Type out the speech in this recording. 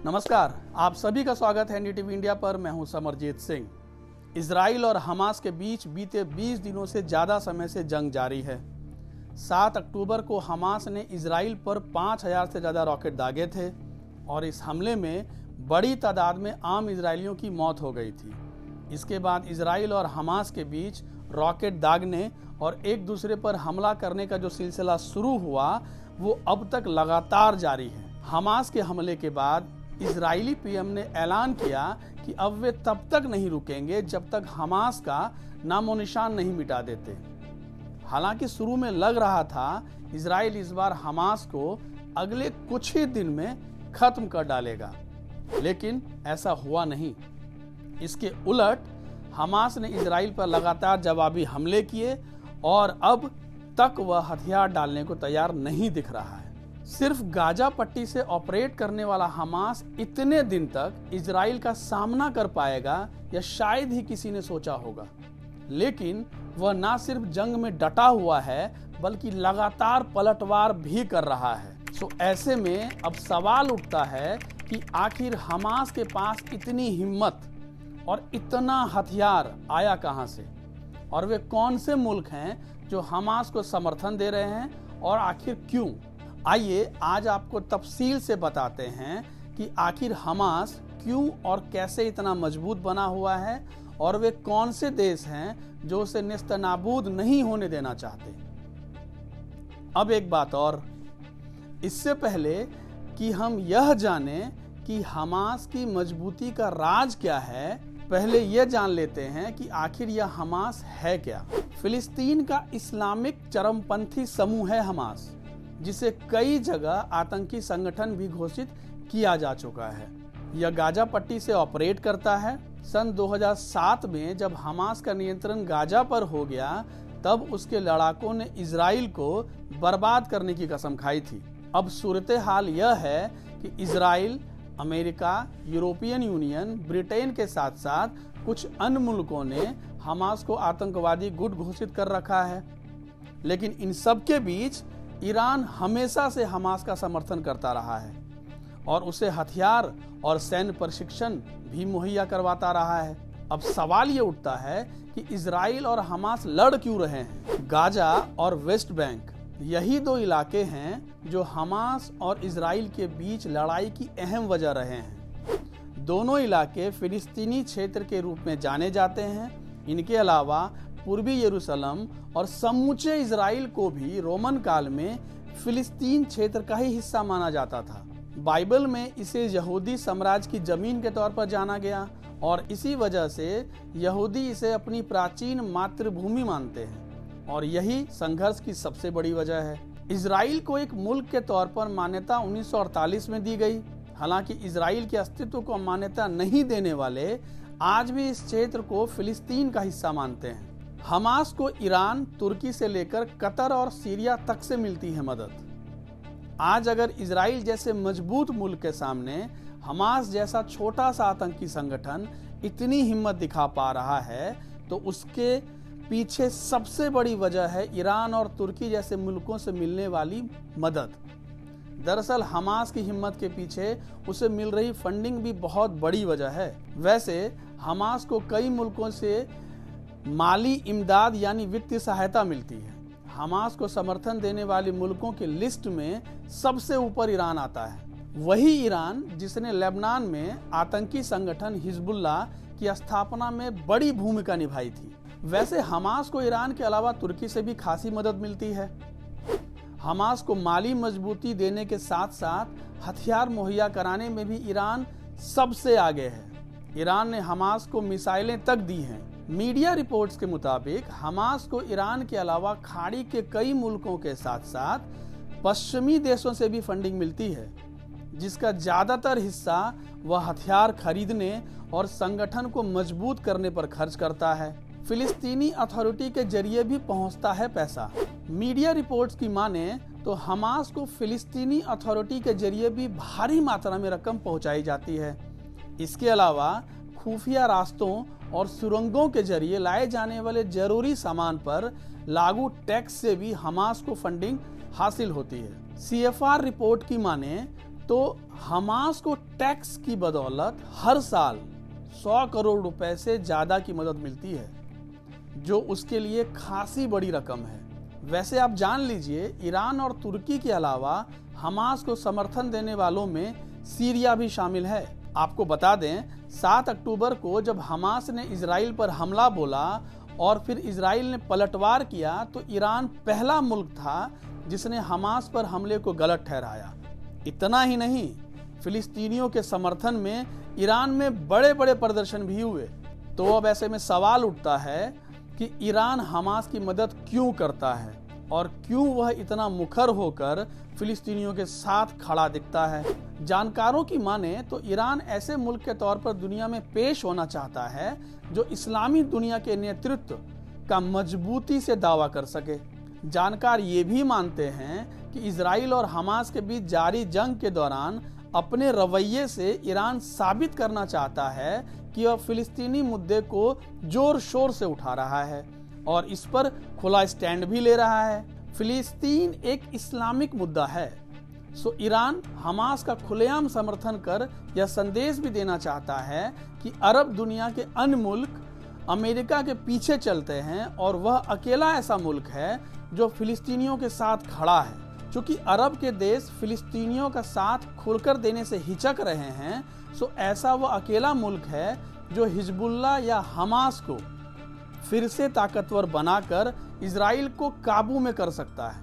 नमस्कार, आप सभी का स्वागत है एनडीटीवी इंडिया पर। मैं हूं समरजीत सिंह। इजराइल और हमास के बीच बीते 20 दिनों से ज़्यादा समय से जंग जारी है। 7 अक्टूबर को हमास ने इजराइल पर 5000 से ज़्यादा रॉकेट दागे थे और इस हमले में बड़ी तादाद में आम इजरायलियों की मौत हो गई थी। इसके बाद इजराइल और हमास के बीच रॉकेट दागने और एक दूसरे पर हमला करने का जो सिलसिला शुरू हुआ वो अब तक लगातार जारी है। हमास के हमले के बाद इजरायली पीएम ने ऐलान किया कि अब वे तब तक नहीं रुकेंगे जब तक हमास का नामो निशान नहीं मिटा देते। हालांकि शुरू में लग रहा था इजराइल इस बार हमास को अगले कुछ ही दिन में खत्म कर डालेगा, लेकिन ऐसा हुआ नहीं। इसके उलट हमास ने इजराइल पर लगातार जवाबी हमले किए और अब तक वह हथियार डालने को तैयार नहीं दिख रहा है। सिर्फ गाजा पट्टी से ऑपरेट करने वाला हमास इतने दिन तक इजराइल का सामना कर पाएगा या शायद ही किसी ने सोचा होगा। लेकिन वह ना सिर्फ जंग में डटा हुआ है बल्कि लगातार पलटवार भी कर रहा है। ऐसे में अब सवाल उठता है कि आखिर हमास के पास इतनी हिम्मत और इतना हथियार आया कहां से, और वे कौन से मुल्क हैं जो हमास को समर्थन दे रहे हैं और आखिर क्यों। आइए आज आपको तफसील से बताते हैं कि आखिर हमास क्यों और कैसे इतना मजबूत बना हुआ है और वे कौन से देश हैं जो उसे नेस्तनाबूद नहीं होने देना चाहते। अब एक बात और, इससे पहले कि हम यह जानें कि हमास की मजबूती का राज क्या है, पहले यह जान लेते हैं कि आखिर यह हमास है क्या। फिलिस्तीन का इस्लामिक चरमपंथी समूह है हमास, जिसे कई जगह आतंकी संगठन भी घोषित किया जा चुका है। यह गाजा पट्टी से ऑपरेट करता है। सन 2007 में जब हमास का नियंत्रण गाजा पर हो गया तब उसके लड़ाकों ने इजराइल को बर्बाद करने की कसम खाई थी। अब सूरत हाल यह है कि Israel, America, European union, Britain के साथ साथ कुछ अन्य मुल्कों ने हमास को आतंकवादी गुट घोषित कर रखा है। लेकिन इन सब के बीच ईरान हमेशा से हमास का समर्थन करता रहा है और उसे हथियार और सैन्य प्रशिक्षण भी मुहैया करवाता रहा है। अब सवाल ये उठता है कि इजराइल और हमास लड़ क्यों रहे हैं। गाजा और वेस्ट बैंक यही दो इलाके हैं जो हमास और इजराइल के बीच लड़ाई की अहम वजह रहे हैं। दोनों इलाके फिलिस्तीनी क्षेत्र के रूप में जाने जाते हैं। इनके अलावा पूर्वी यरूशलेम और समूचे इजराइल को भी रोमन काल में फिलिस्तीन क्षेत्र का ही हिस्सा माना जाता था। बाइबल में इसे यहूदी साम्राज्य की जमीन के तौर पर जाना गया और इसी वजह से यहूदी इसे अपनी प्राचीन मातृभूमि मानते हैं और यही संघर्ष की सबसे बड़ी वजह है। इजराइल को एक मुल्क के तौर पर मान्यता 1948 में दी गई। हालांकि इजराइल के अस्तित्व को मान्यता नहीं देने वाले आज भी इस क्षेत्र को फिलिस्तीन का हिस्सा मानते हैं। हमास को ईरान, तुर्की से लेकर कतर और सीरिया तक से मिलती है मदद। आज अगर इजराइल जैसे मजबूत मुल्क के सामने हमास जैसा छोटा सा आतंकी संगठन इतनी हिम्मत दिखा पा रहा है तो उसके पीछे सबसे बड़ी वजह है ईरान और तुर्की जैसे मुल्कों से मिलने वाली मदद। दरअसल हमास की हिम्मत के पीछे उसे मिल रही फंडिंग भी बहुत बड़ी वजह है। वैसे हमास को कई मुल्कों से माली इमदाद यानी वित्तीय सहायता मिलती है। हमास को समर्थन देने वाले मुल्कों की लिस्ट में सबसे ऊपर ईरान आता है। वही ईरान जिसने लेबनान में आतंकी संगठन हिजबुल्लाह की स्थापना में बड़ी भूमिका निभाई थी। वैसे हमास को ईरान के अलावा तुर्की से भी खासी मदद मिलती है। हमास को माली मजबूती देने के साथ साथ हथियार मुहैया कराने में भी ईरान सबसे आगे है। ईरान ने हमास को मिसाइलें तक दी हैं। मीडिया रिपोर्ट्स के मुताबिक हमास को ईरान के अलावा खाड़ी के कई मुल्कों के साथ साथ पश्चिमी देशों से भी फंडिंग मिलती है, जिसका ज्यादातर हिस्सा वह हथियार खरीदने और संगठन को मजबूत करने पर खर्च करता है। फिलिस्तीनी अथॉरिटी के जरिए भी पहुंचता है पैसा। मीडिया रिपोर्ट्स की माने तो हमास को फिलिस्तीनी अथॉरिटी के जरिए भी भारी मात्रा में रकम पहुंचाई जाती है। इसके अलावा खुफिया रास्तों और सुरंगों के जरिए लाए जाने वाले जरूरी सामान पर लागू टैक्स से भी हमास को फंडिंग हासिल होती है। CFR रिपोर्ट की माने तो हमास को टैक्स की बदौलत हर साल 100 करोड़ रुपए से ज्यादा की मदद मिलती है, जो उसके लिए खासी बड़ी रकम है। वैसे आप जान लीजिए, ईरान और तुर्की के अलावा हमास को समर्थन देने वालों में सीरिया भी शामिल है। आपको बता दें, 7 अक्टूबर को जब हमास ने इजराइल पर हमला बोला और फिर इजराइल ने पलटवार किया, तो ईरान पहला मुल्क था जिसने हमास पर हमले को गलत ठहराया। इतना ही नहीं, फिलिस्तीनियों के समर्थन में ईरान में बड़े बड़े प्रदर्शन भी हुए। तो अब ऐसे में सवाल उठता है कि ईरान हमास की मदद क्यों करता है और क्यों वह इतना मुखर होकर फिलिस्तीनियों के साथ खड़ा दिखता है। जानकारों की माने तो ईरान ऐसे मुल्क के तौर पर दुनिया में पेश होना चाहता है जो इस्लामी दुनिया के नेतृत्व का मजबूती से दावा कर सके। जानकार ये भी मानते हैं कि इजराइल और हमास के बीच जारी जंग के दौरान अपने रवैये से ईरान साबित करना चाहता है कि वह फिलिस्तीनी मुद्दे को जोर शोर से उठा रहा है और इस पर खुला स्टैंड भी ले रहा है। फिलिस्तीन एक इस्लामिक मुद्दा है, सो ईरान हमास का खुलेआम समर्थन कर यह संदेश भी देना चाहता है कि अरब दुनिया के अन्य मुल्क अमेरिका के पीछे चलते हैं और वह अकेला ऐसा मुल्क है जो फिलिस्तीनियों के साथ खड़ा है। चूंकि अरब के देश फिलिस्तीनियों का साथ खुलकर देने से हिचक रहे हैं, सो ऐसा वह अकेला मुल्क है जो हिजबुल्लाह या हमास को फिर से ताकतवर बनाकर इजराइल को काबू में कर सकता है।